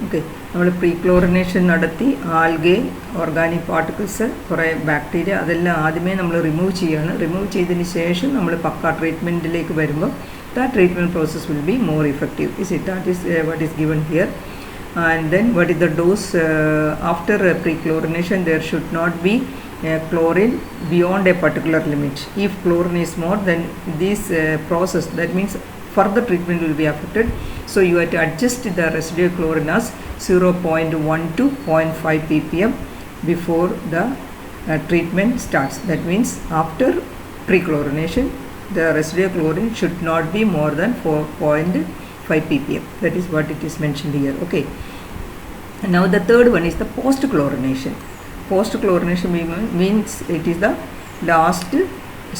Okay, നമ്മൾ pre chlorination നടത്തി algae, organic particles, കുറേ ബാക്ടീരിയ അതെല്ലാം ആദ്യമേ നമ്മൾ റിമൂവ് ചെയ്യുകയാണ്. റിമൂവ് ചെയ്തതിന് ശേഷം നമ്മൾ പക്ക ട്രീറ്റ്മെൻറ്റിലേക്ക് വരുമ്പോൾ that treatment process will be more effective. Is it? That is what is given here. And then what is the dose after pre-chlorination? There should not be chlorine beyond a particular limit. If chlorine is more, then this process, that means further treatment will be affected. So you have to adjust the residual chlorine as 0.1 to 0.5 ppm before the treatment starts. That means after pre-chlorination, the residual chlorine should not be more than 4.5 ppm. That is what it is mentioned here. Okay. And now the third one is the post-chlorination. Post-chlorination means it is the last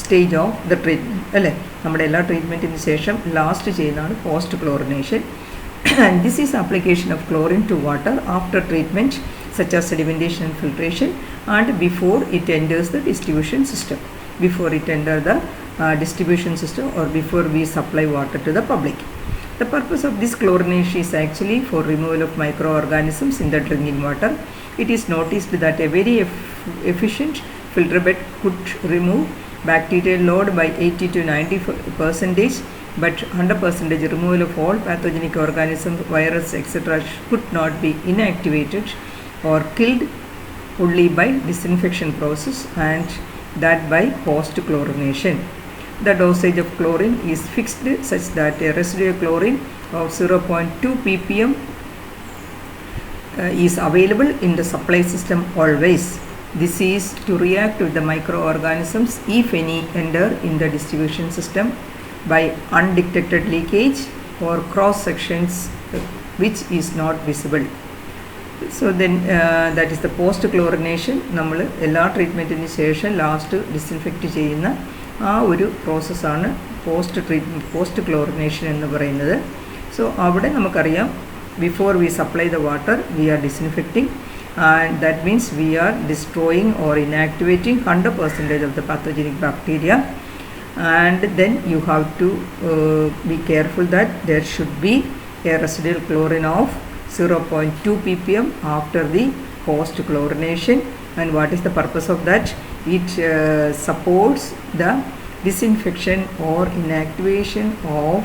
stage of the treatment. അല്ലേ, നമ്മുടെ എല്ലാ ട്രീറ്റ്മെൻറ്റിന് ശേഷം last ചെയ്യുന്നതാണ് post chlorination. And this is application of chlorine to water after treatment such as sedimentation and filtration and before it enters the distribution system. Before it enters the distribution system or before we supply water to the public. The purpose of this chlorination is actually for removal of microorganisms in the drinking water. It is noticed that a very efficient filter bed could remove bacterial load by 80 to 90%, but 100% removal of all pathogenic organisms, virus, etc. could not be inactivated or killed only by disinfection process, and that by post-chlorination. The dosage of chlorine is fixed such that a residual chlorine of 0.2 ppm is available in the supply system always. This is to react with the microorganisms, if any, enter in the distribution system by undetected leakage or cross sections which is not visible. So then that is the post-chlorination. നമ്മൾ എല്ലാ ട്രീറ്റ്മെൻറ്റിന് ശേഷം last disinfect ചെയ്യുന്ന ആ ഒരു പ്രോസസ്സാണ് post chlorination എന്ന് പറയുന്നത്. So അവിടെ നമുക്കറിയാം, before we supply the water we are disinfecting, and that means we are destroying or inactivating 100% of the pathogenic bacteria. And then you have to be careful that there should be a residual chlorine of 0.2 ppm after the post chlorination. And what is the purpose of that? It supports the disinfection or inactivation of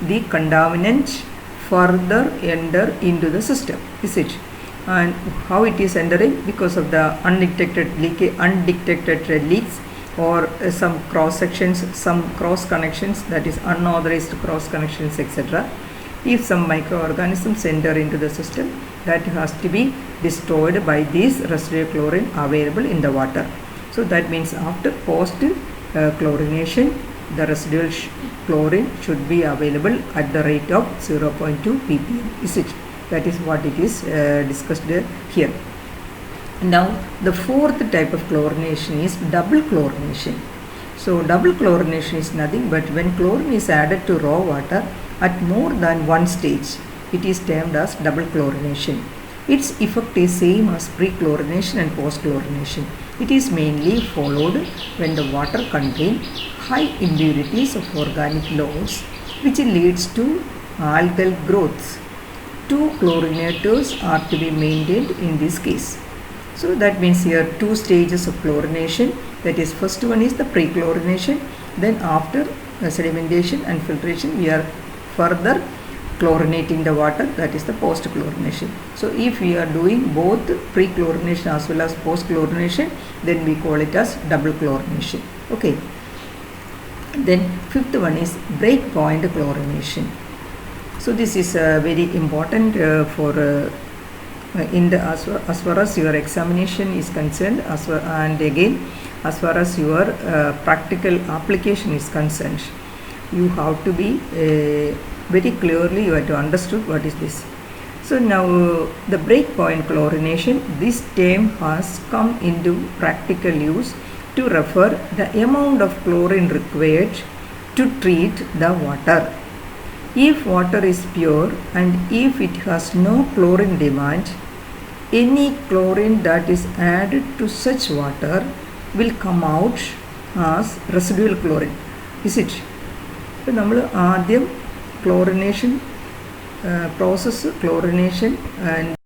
the contaminant further enter into the system. Is it? And how it is entering? Because of the undetected leaks or some cross sections, some cross connections, that is unauthorized cross connections, etc. If some microorganisms enter into the system, that has to be destroyed by this residual chlorine available in the water. So that means after post chlorination, the residual chlorine should be available at the rate of 0.2 ppm. Is it? That is what it is discussed here. Now the fourth type of chlorination is double chlorination. So double chlorination is nothing but when chlorine is added to raw water at more than one stage, it is termed as double chlorination. Its effect is same as pre-chlorination and post-chlorination. It is mainly followed when the water contains high impurities of organic loads, which leads to algal growth. Two chlorinators are to be maintained in this case. So that means here two stages of chlorination. That is, first one is the pre-chlorination, then after sedimentation and filtration we are further chlorinating the water, that is the post-chlorination. So if we are doing both pre-chlorination as well as post-chlorination, then we call it as double chlorination. Okay. Then fifth one is breakpoint chlorination. So this is very important for in the as far as your examination is concerned, and again as far as your practical application is concerned, you have to be very clearly, you have to understood what is this. So now the breakpoint chlorination, this term has come into practical use to refer the amount of chlorine required to treat the water. If water is pure and if it has no chlorine demand, any chlorine that is added to such water will come out as residual chlorine. Is it? ഇപ്പോൾ നമ്മൾ ആദ്യം chlorination process chlorination and